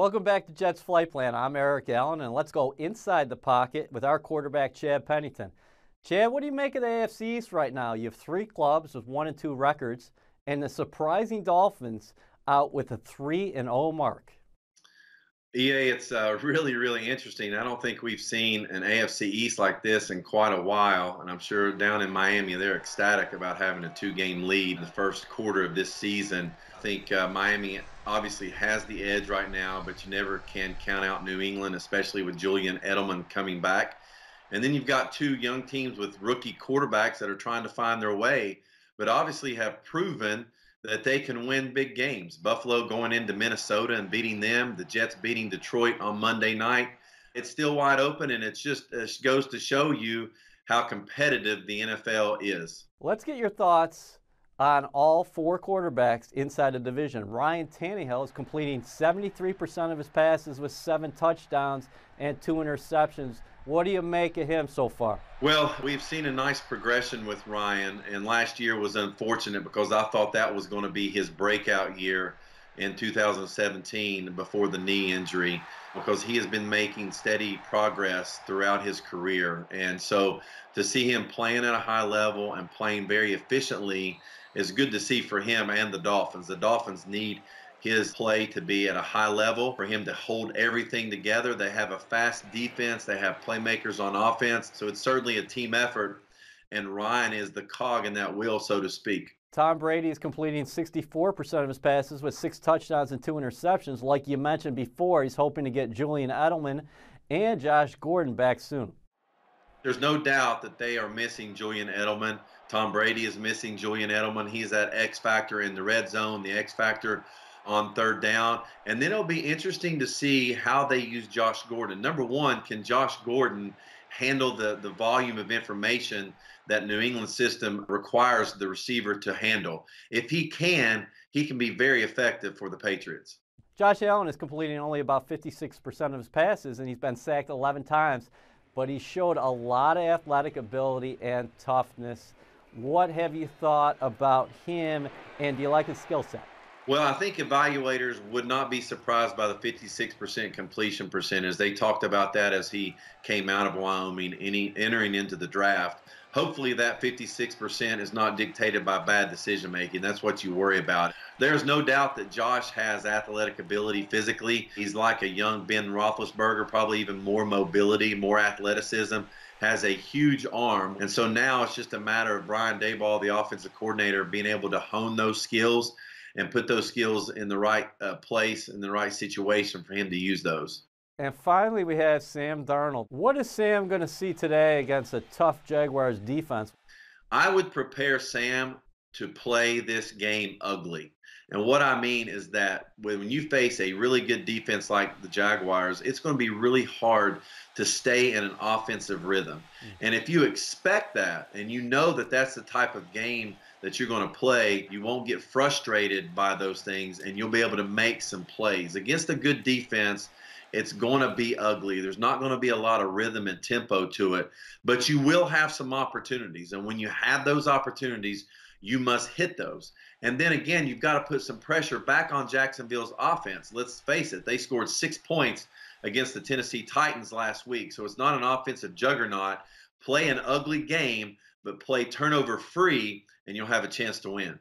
Welcome back to Jets Flight Plan. I'm Eric Allen, and let's go inside the pocket with our quarterback, Chad Pennington. Chad, what do you make of the AFC East right now? You have three clubs with 1-2 records, and the surprising Dolphins out with a 3-0 mark. EA, it's really, really interesting. I don't think we've seen an AFC East like this in quite a while. And I'm sure down in Miami, they're ecstatic about having a two-game lead in the first quarter of this season. I think Miami obviously has the edge right now, but you never can count out New England, especially with Julian Edelman coming back. And then you've got two young teams with rookie quarterbacks that are trying to find their way, but obviously have proven that they can win big games. Buffalo going into Minnesota and beating them, the Jets beating Detroit on Monday night. It's still wide open, and it goes to show you how competitive the NFL is. Let's get your thoughts on all four quarterbacks inside the division. Ryan Tannehill is completing 73% of his passes with 7 touchdowns and 2 interceptions. What do you make of him so far? Well, we've seen a nice progression with Ryan, and last year was unfortunate because I thought that was going to be his breakout year in 2017 before the knee injury, because he has been making steady progress throughout his career. And so to see him playing at a high level and playing very efficiently is good to see for him and the Dolphins. The Dolphins need his play to be at a high level for him to hold everything together. They have a fast defense, they have playmakers on offense, so it's certainly a team effort, and Ryan is the cog in that wheel, so to speak. Tom Brady is completing 64% of his passes with 6 touchdowns and 2 interceptions. Like you mentioned before, he's hoping to get Julian Edelman and Josh Gordon back soon. There's no doubt that they are missing Julian Edelman. Tom Brady is missing Julian Edelman. He's that X factor in the red zone, the X factor on third down. And then it'll be interesting to see how they use Josh Gordon. Number one, can Josh Gordon handle the volume of information that New England system requires the receiver to handle? If he can be very effective for the Patriots. Josh Allen is completing only about 56% of his passes, and he's been sacked 11 times, but he showed a lot of athletic ability and toughness. What have you thought about him, and do you like his skill set? Well, I think evaluators would not be surprised by the 56% completion percentage. They talked about that as he came out of Wyoming, entering into the draft. Hopefully, that 56% is not dictated by bad decision making. That's what you worry about. There's no doubt that Josh has athletic ability physically. He's like a young Ben Roethlisberger, probably even more mobility, more athleticism, has a huge arm. And so now it's just a matter of Brian Daboll, the offensive coordinator, being able to hone those skills and put those skills in the right place, in the right situation for him to use those. And finally, we have Sam Darnold. What is Sam going to see today against a tough Jaguars defense? I would prepare Sam to play this game ugly. And what I mean is that when you face a really good defense like the Jaguars, it's going to be really hard to stay in an offensive rhythm. And if you expect that and you know that that's the type of game that you're going to play, you won't get frustrated by those things and you'll be able to make some plays. Against a good defense, it's going to be ugly. There's not going to be a lot of rhythm and tempo to it, but you will have some opportunities. And when you have those opportunities, you must hit those. And then again, you've got to put some pressure back on Jacksonville's offense. Let's face it, they scored 6 points against the Tennessee Titans last week. So it's not an offensive juggernaut. Play an ugly game, but play turnover free, and you'll have a chance to win.